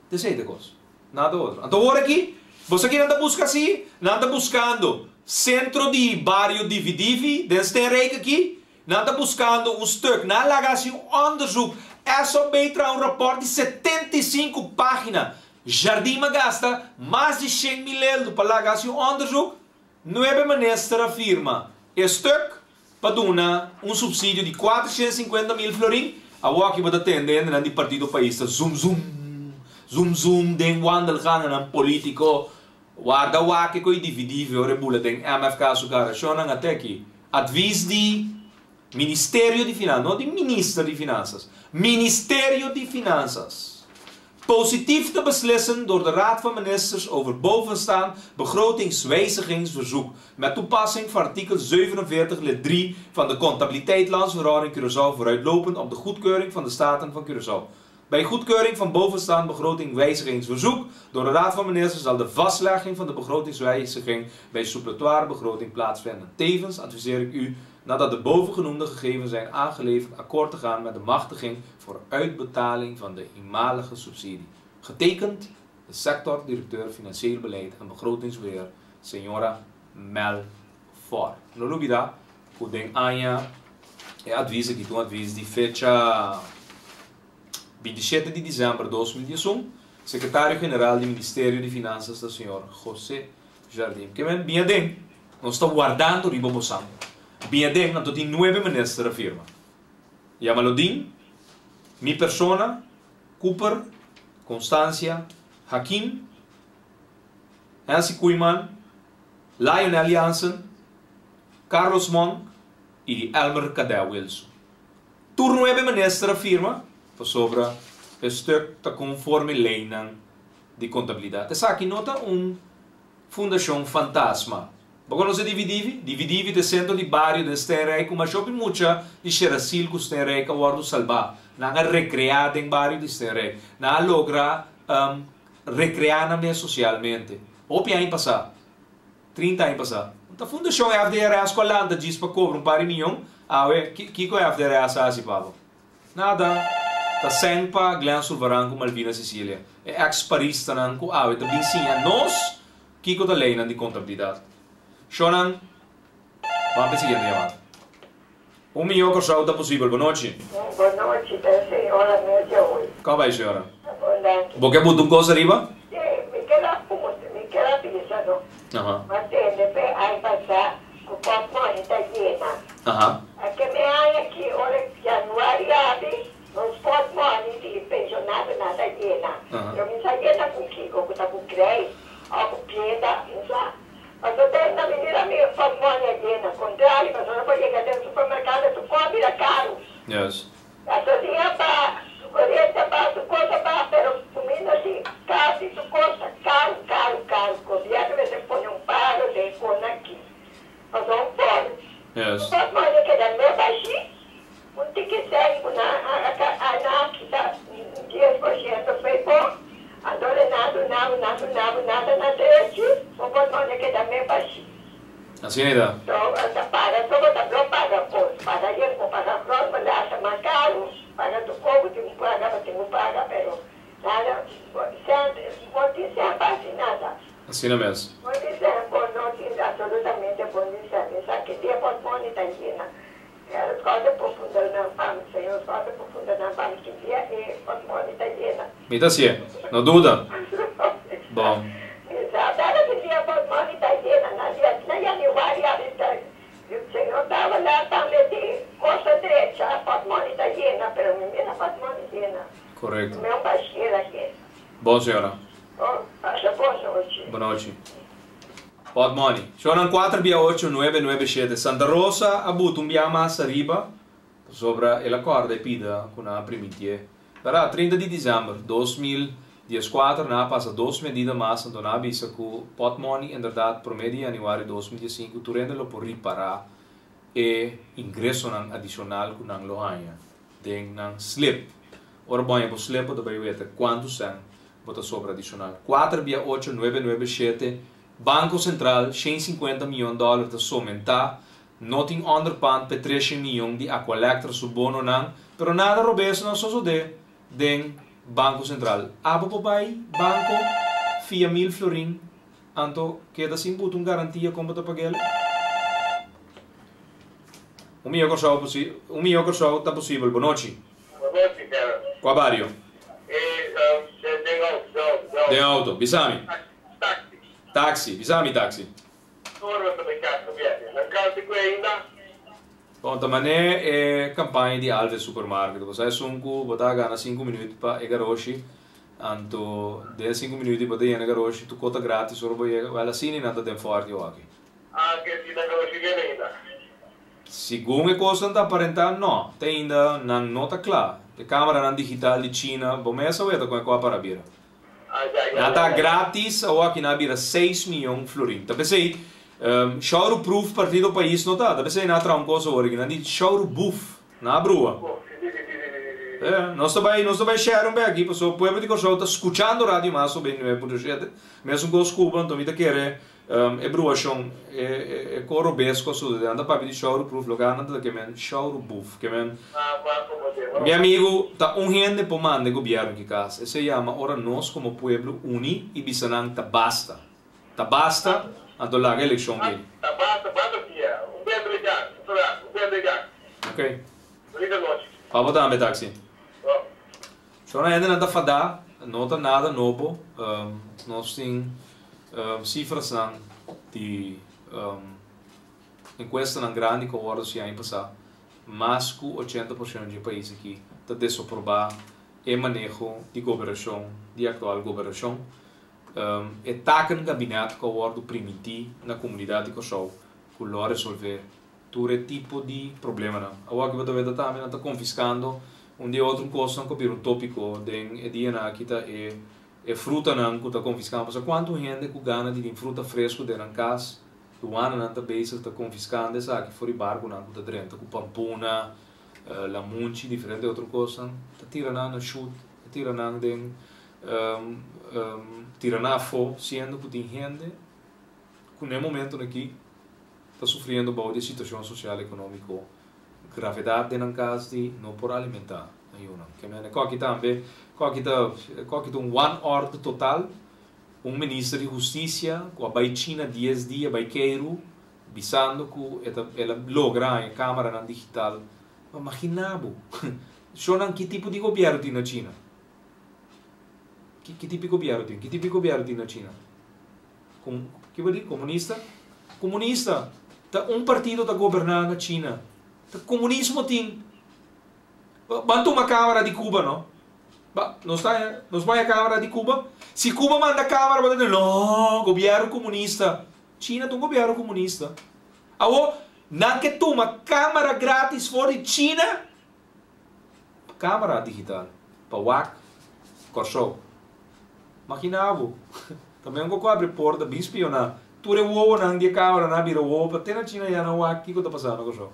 Dezeide coisa. Nada outro. Então agora aqui, você aqui não está buscando assim, não está buscando centro de bairro Divi, desse tem aqui, não está buscando stuk, não laga assim onderzoek. É só bem um rapport de 75 páginas. Jardim gasta mais de 100 mil euros para laga assim onderzoek. 9 ministers afirma stuk para dar subsídio de 450 mil florins. A aqui vai atender na de Partido País. Zoom, den wandelgangen aan politico. Waar de wake kon je dividie rebule den MFK sugar. Shonan ateki. Advies die Ministerio de Finanças, não de Minister de Finanças. Ministerio de Finanças. Positief te beslissen door de Raad van Ministers over bovenstaan begrotingswijzigingsverzoek met toepassing van artikel 47 lid 3 van de Comptabiliteitslandsverordening Curaçao vooruitlopend op de goedkeuring van de Staten van Curaçao. Bij goedkeuring van bovenstaand begrotingswijzigingsverzoek door de Raad van Ministers zal de vastlegging van de begrotingswijziging bij suppletoire begroting plaatsvinden. Tevens adviseer ik u, nadat de bovengenoemde gegevens zijn aangeleverd, akkoord te gaan met de machtiging voor uitbetaling van de eenmalige subsidie. Getekend de sectordirecteur Financieel Beleid en Begrotingsbeheer, Senhora Mel For. No olvida, o den año adviso que tu adviso de fecha 27 de dezembro de 2021, secretário-geral do Ministério de Finanças, do Sr. José Jardim. Que bem, bem den, nós estamos guardando riba boçando. Bem den, nós temos 9 ministros da firma. Yamalodin, mi persona, Cooper, Constância, Hakim, Hansi Koeman, Lionel Jansen, Carlos Monk e Elmer Cadel Wilson. Tur 9 ministros da firma, sobre o stuk está conforme lei de contabilidade. Essa aqui nota fundação fantasma. Quando se divide de centro de bairro de Stenrijk, mas shopping mucha de Xerasil com Stenrijk a guardo salvar. Não recrear em bairro de Stenrijk. Não logra recrear socialmente. Opi ano passado, 30 anos passado. A fundação é a FDRA escolanda diz para cobrar par de milhão. Que é a FDRA assim, Pablo? Nada. Ta Senpa, Glenn Sulvaranco, Malvina Sicília. É ex-parista nan ko awe. Ta binsinha nós, kiko ta lei nan de contabilidade. Shonan, vamos para a seguinte chamada. Milhão que está possível. Boa noite. Boa noite, senhora Média. Como vai, senhora? Boa noite. Você quer um coisa arriba? Sim, me queda pisa, não? Mas tem, depois aí passar, o popone está llena. Aqui me há aqui, olha, januário abre, não se pode morrer de pensionado nada llena. Eu me saí da com Kiko, que está com creio, ou com pieda, não sabe? Mas eu tenho na menina minha família llena, contrário, mas eu não vou chegar dentro do supermercado, tu come é caro. Yes. A sozinha para, tu correta para, tu coisa para, pero comida assim, caro, tu costa, caro. O governo vai se põe paro de cona aqui. Mas não pode. Yes. Mas olha que da minha baixinha, um ticket sério, na que dá 10% foi bom. Adoro nada na teste, o botão que da minha baixinha. Assim é da. Então, paga, só botar não paga, pô. Paga ele, vou pagar próximo, mas acha mais caro. Paga do povo, tem que pagar, pero nada, não tem sempre nada. Assim é mesmo. Não tem sempre, não tem absolutamente bom dizer. Isso aqui tem por bom e tá llena. As coisas profundas na fama, Senhor, as coisas profundas na fama, que dia é por bom e tá llena. Mita assim, não dúvida. Bom. Exato, era que dia por bom e tá llena. Na januário, o Senhor estava lá também de costa derecha, a Patmoni está llena, pero mi mira Patmoni llena. Correcto. Me baixa aqui. Bom, senhora. Oh, acha posso hoje. Boa noite. Pot money. Sono 4 via 8 9 9 7. Santa Rosa ha avuto un via massa arriba sopra e la corda e pida con una primitie. Però 30 di dicembre 2014 na passa 2 medida massa don avisa que pot money inderdaad promedi januari 2015 tu rende lo por riparar e ingresso nan addicional con nan lohanya den nan slip. Ora bom po slip da bai wete quanto sen bota sopra addicional 4 via 8 9 9 7. Banco Central, $150 miljoen te somenta, nothing underpand per 13 miljoen di aqualectra su bono nan, pero nada robeso não só de den Banco Central. Abo papai, banco, fia 1000 florin, anto queda sem buto garantia como te paguele. Un mio corso tá possível, boa noite. Boa noite, cara. Qual barrio? De auto, bisami. Taxi, bisami taxi. Bom, também é campanha de Alves Supermarket. Você sunku, botar gana 5 minutos para egaroshi, anto de 5 minutos para ir na garoshi, tu cota grátis, só vai assim e nada tem forte aqui. Ah, que se na garoshi que ainda. Segundo a coisa da parental, não, tem ainda não nota clara. A câmera não digital de China, bom, essa é com a para bira. Nata grátis, ou aqui na bira 6 milhões florin. Tá pensei, show proof partido país não tá. Tá pensei na tra coisa original, de show buff na brua. Nós também share bem aqui, porque o povo de Kosovo está escutando rádio mais ou bem, porque mesmo com os cubos, então me tá querer é brua chão, é coro besco, so anda para pedir show proof, lugar nada que men show buff, que men. Meu amigo, tá gente por mande governo que casa. Esse chama ora nós como pueblo uni e bisanang tá basta. Tá basta a do laga eleição dele. Tá basta dia. Bem obrigado. Bem obrigado. Ok. Boa noite. Para botar me táxi. Só não ainda nada fada, não tá nada novo. Nós tem cifras de encuesta nan grande que o ano se passado. Mais que 80% de países aqui está desaprovar o manejo de governação, de atual governação. E taca no gabinete que o ano permitir na comunidade de Kosovo que lo resolver todo tipo de problema. Agora que você vê também está confiscando de outro coisa que é um tópico de dia na aqui tá é fruta não que está confiscando. Porque quanto gente que ganha de fruta fresca de na casa o ano não está bem está confiscando essa aqui fora barco não está dentro com pampuna, la munchi diferente outra coisa, está tirando na chute, está tirando den tirando a fo, sendo que tem gente que no momento aqui está sofrendo de situação social e econômica, gravidade na casa de não por alimentar, ayuna. Que me aqui também, aqui tá um one order total. Ministro de Justiça, com a China 10 dias, vai querer, visando que ela logra em câmara na digital. Imaginava, choram que tipo de governo tem na China? Que tipo de governo tem? Que tipo de governo tem na China? Que vai dizer? Comunista? Comunista. Tá partido está governando na China. Tá comunismo tem. Bantu uma câmara de Cuba, não? Nos vai a Câmara de Cuba. Se Cuba manda a Câmara, vai dizer, não, governo comunista. China tem um governo comunista. Agora, não que tu uma Câmara grátis fora de China, Câmara digital, para WAC, Kosovo. Imaginava. Também um pouco abre porta, bem espionar. Tu é o ovo, não de Câmara, não vira o ovo, até na China já não WAC, o que está passando, Kosovo?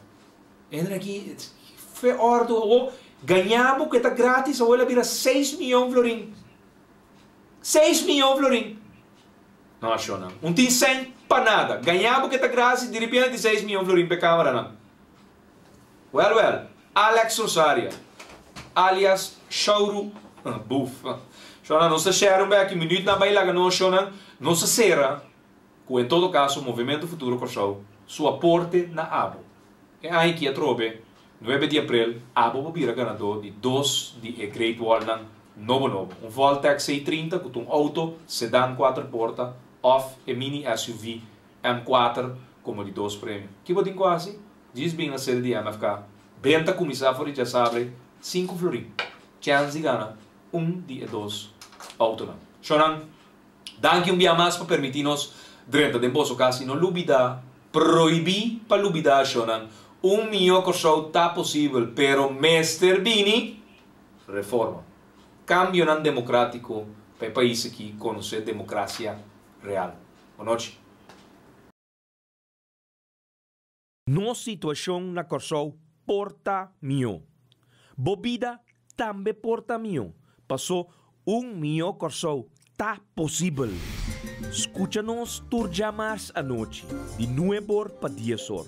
Entra aqui, foi ordem, ganhamos que está grátis, a olha vira 6 milhões florin. 6 milhões florin. Não achou não. Não tem 100 para nada. Ganhamos que está grátis, de repente 6 milhões florin para a câmara não. Well. Alex Rosaria, alias Shauru Buff. Shona, não se share bem aqui, minuto na baila, não shona, não se será, que em todo caso o Movimento Futuro Kosovo, seu aporte na ABO. É aí que a trobe 9 de abril, Abo Bobira ganador de 2 de Great Wall novo. Um Voltex C30 com um auto sedã 4 portas, off e mini SUV M4 como de 2 prêmios. Que botem quase? Diz bem na série de MFK, Venta comissário já sabe, 5 florin. Chance de ganhar, 1 dia 2 auto. Shonan, danke dia mais para permitir-nos, dentro de vosso caso, não lubida, proibir para lubida, Shonan. Milhão corsou tá possível, pero Mr. Bini, reforma. Cambio não democrático para o país que conhece democracia real. Boa noite. Nossa situação na Corsou porta mio. Bobida também porta mio. Passou milhão Corsou tá possível. Escucha-nos turja mais à noite, de 9 para 10 horas.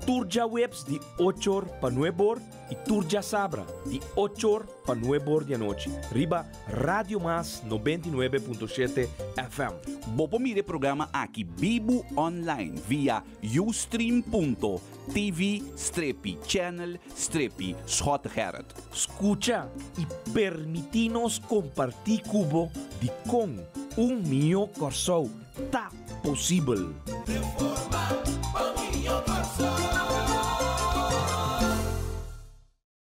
Turja webs de 8 para 9 e turja sabra de 8 para 9 da noite. Riba Radio Mas 99.7 FM. Bopo mire programa aqui Bibo Online via ustream.tv/channel/Schotgerrit. Escucha e permite-nos compartilhar cubo de com milhão Corsou tá possível.